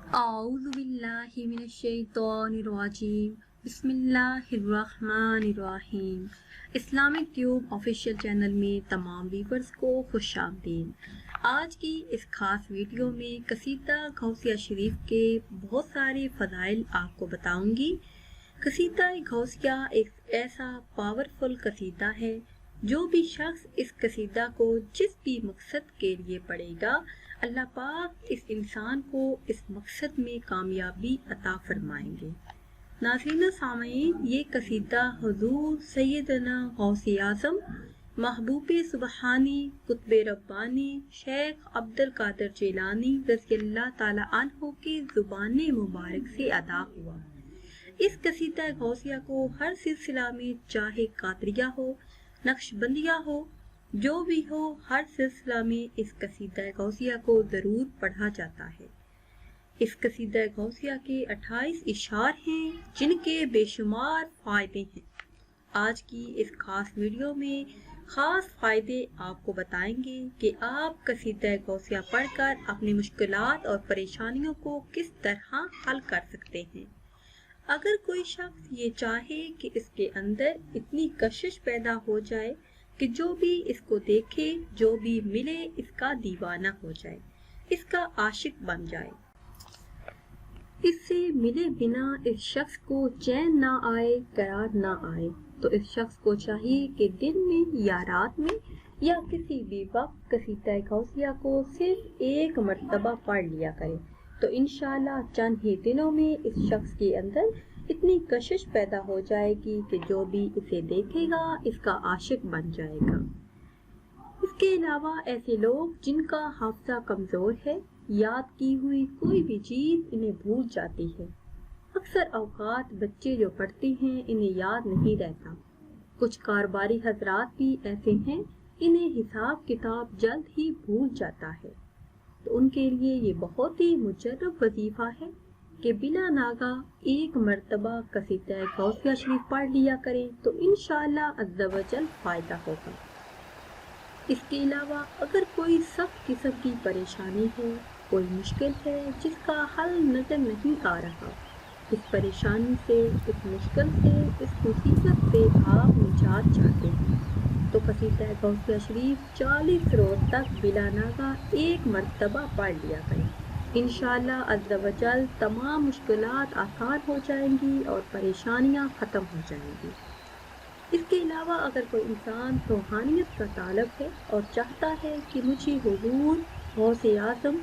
اعوذ باللہ من الشیطان الرجیم بسم اللہ الرحمن الرحیم۔ اسلامک ٹیوب آفیشیل چینل میں تمام ویورز کو خوش آمدید۔ آج کی اس خاص ویڈیو میں قصیدہ غوثیہ شریف کے بہت سارے فضائل آپ کو بتاؤں گی۔ قصیدہ غوثیہ ایک ایسا پاورفل قصیدہ ہے، جو بھی شخص اس قصیدہ کو جس بھی مقصد کے لیے پڑھے گا، اللہ پاک اس انسان کو اس مقصد میں کامیابی عطا فرمائیں گے۔ ناظرین و سامعین، یہ قصیدہ حضور سیدنا غوث اعظم محبوب سبحانی قطب ربانی شیخ عبد القادر جیلانی رضی اللہ تعالی عنہ کی زبان مبارک سے ادا ہوا۔ اس قصیدہ غوثیہ کو ہر سلسلہ میں، چاہے قادریہ ہو، نقش بندیہ ہو، جو بھی ہو، ہر سلسلہ میں اس قصیدہ غوثیہ کو ضرور پڑھا جاتا ہے۔ اس قصیدہ غوثیہ کے 28 اشعار ہیں، جن کے بے شمار فائدے ہیں۔ آج کی اس خاص ویڈیو میں خاص فائدے آپ کو بتائیں گے کہ آپ قصیدہ غوثیہ پڑھ کر اپنی مشکلات اور پریشانیوں کو کس طرح حل کر سکتے ہیں۔ اگر کوئی شخص یہ چاہے کہ اس کے اندر اتنی کشش پیدا ہو جائے کہ جو بھی اس کو دیکھے، جو بھی ملے، اس کا دیوانہ ہو جائے، اس کا عاشق بن جائے، اس سے ملے بنا اس شخص کو چین نہ آئے، قرار نہ آئے، تو اس شخص کو چاہیے کہ دن میں یا رات میں یا کسی بھی وقت قصیدہ غوثیہ کو صرف ایک مرتبہ پڑھ لیا کرے، تو انشاءاللہ چند ہی دنوں میں اس شخص کے اندر اتنی کشش پیدا ہو جائے گی کہ جو بھی اسے دیکھے گا اس کا عاشق بن جائے گا۔ اس کے علاوہ ایسے لوگ جن کا حافظہ کمزور ہے، یاد کی ہوئی کوئی بھی چیز انہیں بھول جاتی ہے۔ اکثر اوقات بچے جو پڑھتے ہیں انہیں یاد نہیں رہتا۔ کچھ کاروباری حضرات بھی ایسے ہیں، انہیں حساب کتاب جلد ہی بھول جاتا ہے، تو ان کے لیے یہ بہت ہی مجرب وظیفہ ہے کہ بلا ناغہ ایک مرتبہ قصیدہ غوثیہ شریف پڑھ لیا کریں، تو انشاءاللہ عز و جل فائدہ ہوگا۔ اس کے علاوہ اگر کوئی سخت قسم کی پریشانی ہے، کوئی مشکل ہے جس کا حل نظر نہیں آ رہا، اس پریشانی سے، اس مشکل سے، اس مصیبت سے آپ نجات چاہتے ہیں، تو قصیدہ غوثیہ شریف 40 روز تک بلا ناغہ ایک مرتبہ پڑھ لیا کریں۔ انشاءاللہ عز و جل تمام مشکلات آسان ہو جائیں گی اور پریشانیاں ختم ہو جائیں گی۔ اس کے علاوہ اگر کوئی انسان روحانیت کا طالب ہے اور چاہتا ہے کہ مجھے حضور غوث اعظم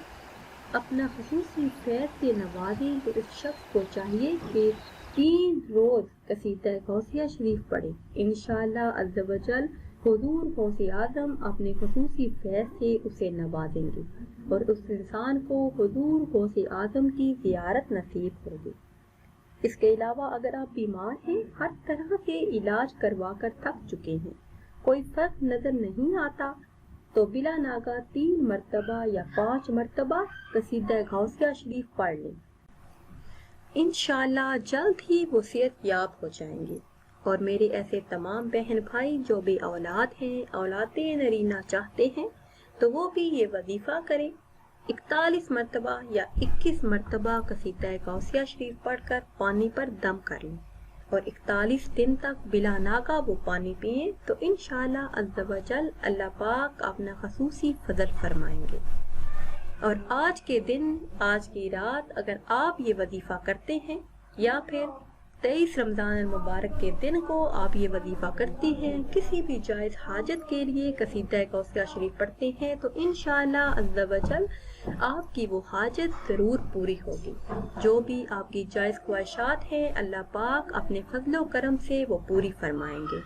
اپنا خصوصی فیض سے نوازیں، تو اس شخص کو چاہیے کہ 3 روز قصیدہ غوثیہ شریف پڑھے۔ انشاءاللہ عز و جل حضور غوث اعظم اپنے خصوصی فیض سے اسے نوازیں گے اور اس انسان کو حضور غوث اعظم کی زیارت نصیب ہوگی۔ اس کے علاوہ اگر آپ بیمار ہیں، ہر طرح کے علاج کروا کر تھک چکے ہیں، کوئی فرق نظر نہیں آتا، تو بلا ناغہ 3 مرتبہ یا 5 مرتبہ قصیدہ غوثیہ شریف پڑھ لیں۔ انشاءاللہ جلد ہی وہ صحت یاب ہو جائیں گے۔ اور میرے ایسے تمام بہن بھائی جو بھی اولاد ہیں، اولاد نرینہ چاہتے ہیں، تو وہ بھی یہ وظیفہ کریں، 41 مرتبہ یا 21 مرتبہ قصیدہ غوثیہ شریف پڑھ کر پانی پر دم کر لیں اور 41 دن تک بلا ناغہ وہ پانی پئیں، تو انشاءاللہ عز و جل اللہ پاک اپنا خصوصی فضل فرمائیں گے۔ اور آج کے دن، آج کی رات اگر آپ یہ وظیفہ کرتے ہیں، یا پھر 23 رمضان المبارک کے دن کو آپ یہ وظیفہ کرتے ہیں، کسی بھی جائز حاجت کے لیے قصیدہ غوثیہ شریف پڑھتے ہیں، تو انشاءاللہ عز و جل آپ کی وہ حاجت ضرور پوری ہوگی۔ جو بھی آپ کی جائز خواہشات ہیں، اللہ پاک اپنے فضل و کرم سے وہ پوری فرمائیں گے۔